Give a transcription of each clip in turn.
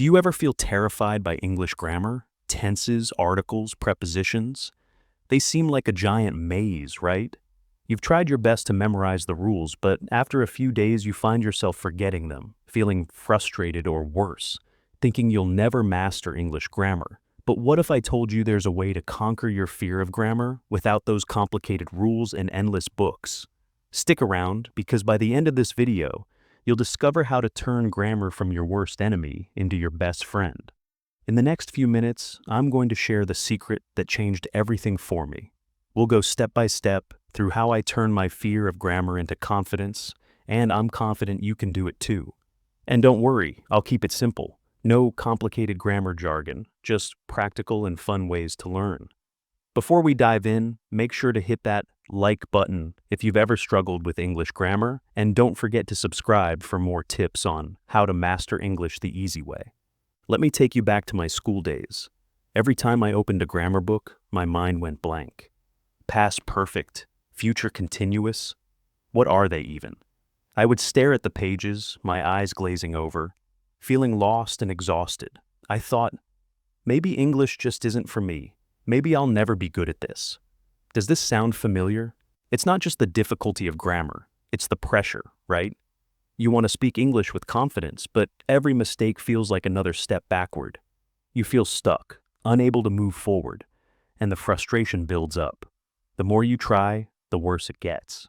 Do you ever feel terrified by English grammar? Tenses, articles, prepositions? They seem like a giant maze, right? You've tried your best to memorize the rules, but after a few days you find yourself forgetting them, feeling frustrated or worse, thinking you'll never master English grammar. But what if I told you there's a way to conquer your fear of grammar without those complicated rules and endless books? Stick around, because by the end of this video, you'll discover how to turn grammar from your worst enemy into your best friend. In the next few minutes, I'm going to share the secret that changed everything for me. We'll go step by step through how I turned my fear of grammar into confidence, and I'm confident you can do it too. And don't worry, I'll keep it simple. No complicated grammar jargon, just practical and fun ways to learn. Before we dive in, make sure to hit that like button if you've ever struggled with English grammar, and don't forget to subscribe for more tips on how to master English the easy way. Let me take you back to my school days. Every time I opened a grammar book, my mind went blank. Past perfect, future continuous, what are they even? I would stare at the pages, my eyes glazing over, feeling lost and exhausted. I thought, maybe English just isn't for me. Maybe I'll never be good at this. Does this sound familiar? It's not just the difficulty of grammar, it's the pressure, right? You want to speak English with confidence, but every mistake feels like another step backward. You feel stuck, unable to move forward, and the frustration builds up. The more you try, the worse it gets.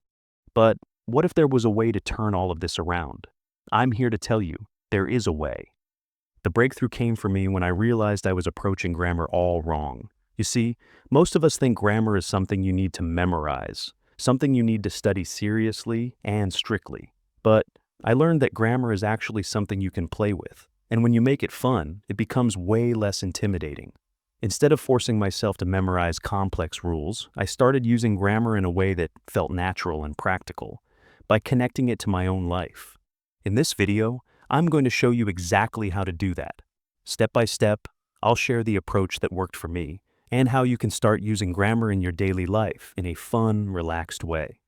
But what if there was a way to turn all of this around? I'm here to tell you, there is a way. The breakthrough came for me when I realized I was approaching grammar all wrong. You see, most of us think grammar is something you need to memorize, something you need to study seriously and strictly. But I learned that grammar is actually something you can play with, and when you make it fun, it becomes way less intimidating. Instead of forcing myself to memorize complex rules, I started using grammar in a way that felt natural and practical, by connecting it to my own life. In this video, I'm going to show you exactly how to do that. Step by step, I'll share the approach that worked for me, and how you can start using grammar in your daily life in a fun, relaxed way.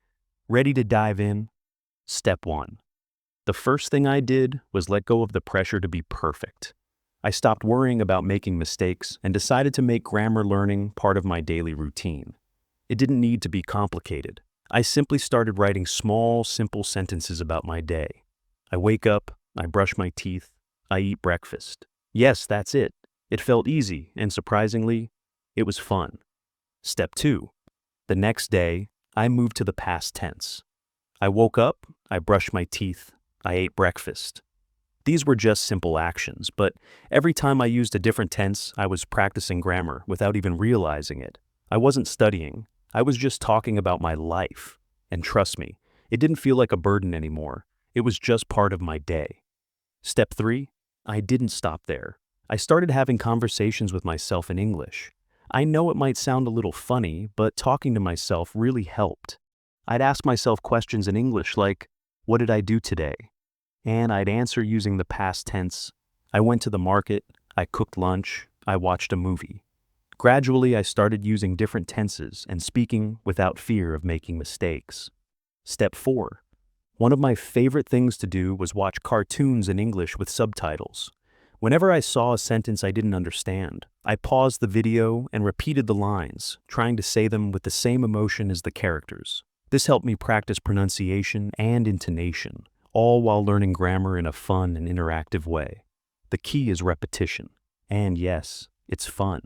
Ready to dive in? Step 1. The first thing I did was let go of the pressure to be perfect. I stopped worrying about making mistakes and decided to make grammar learning part of my daily routine. It didn't need to be complicated. I simply started writing small, simple sentences about my day. I wake up, I brush my teeth, I eat breakfast. Yes, that's it. It felt easy, and surprisingly, it was fun. Step 2. The next day, I moved to the past tense. I woke up, I brushed my teeth, I ate breakfast. These were just simple actions, but every time I used a different tense, I was practicing grammar without even realizing it. I wasn't studying, I was just talking about my life. And trust me, it didn't feel like a burden anymore. It was just part of my day. Step 3. I didn't stop there. I started having conversations with myself in English. I know it might sound a little funny, but talking to myself really helped. I'd ask myself questions in English like, what did I do today? And I'd answer using the past tense. I went to the market, I cooked lunch, I watched a movie. Gradually, I started using different tenses and speaking without fear of making mistakes. Step 4. One of my favorite things to do was watch cartoons in English with subtitles. Whenever I saw a sentence I didn't understand, I paused the video and repeated the lines, trying to say them with the same emotion as the characters. This helped me practice pronunciation and intonation, all while learning grammar in a fun and interactive way. The key is repetition. And yes, it's fun.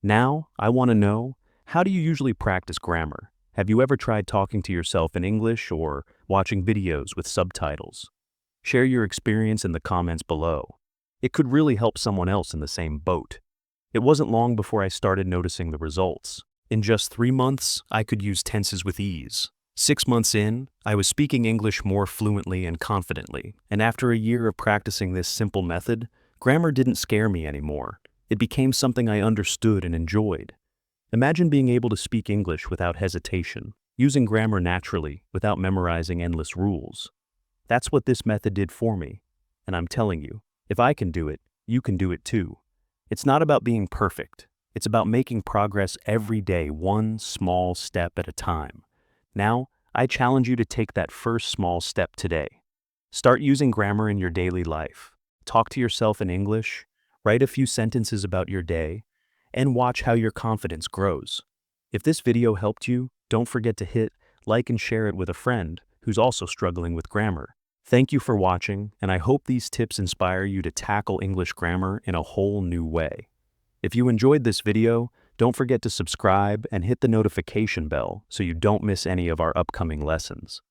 Now, I want to know, how do you usually practice grammar? Have you ever tried talking to yourself in English or watching videos with subtitles? Share your experience in the comments below. It could really help someone else in the same boat. It wasn't long before I started noticing the results. In just 3 months, I could use tenses with ease. 6 months in, I was speaking English more fluently and confidently, and after a year of practicing this simple method, grammar didn't scare me anymore. It became something I understood and enjoyed. Imagine being able to speak English without hesitation, using grammar naturally without memorizing endless rules. That's what this method did for me, and I'm telling you, if I can do it, you can do it too. It's not about being perfect. It's about making progress every day, one small step at a time. Now, I challenge you to take that first small step today. Start using grammar in your daily life. talk to yourself in English, write a few sentences about your day, and watch how your confidence grows. If this video helped you, don't forget to hit like and share it with a friend who's also struggling with grammar. Thank you for watching, and I hope these tips inspire you to tackle English grammar in a whole new way. If you enjoyed this video, don't forget to subscribe and hit the notification bell so you don't miss any of our upcoming lessons.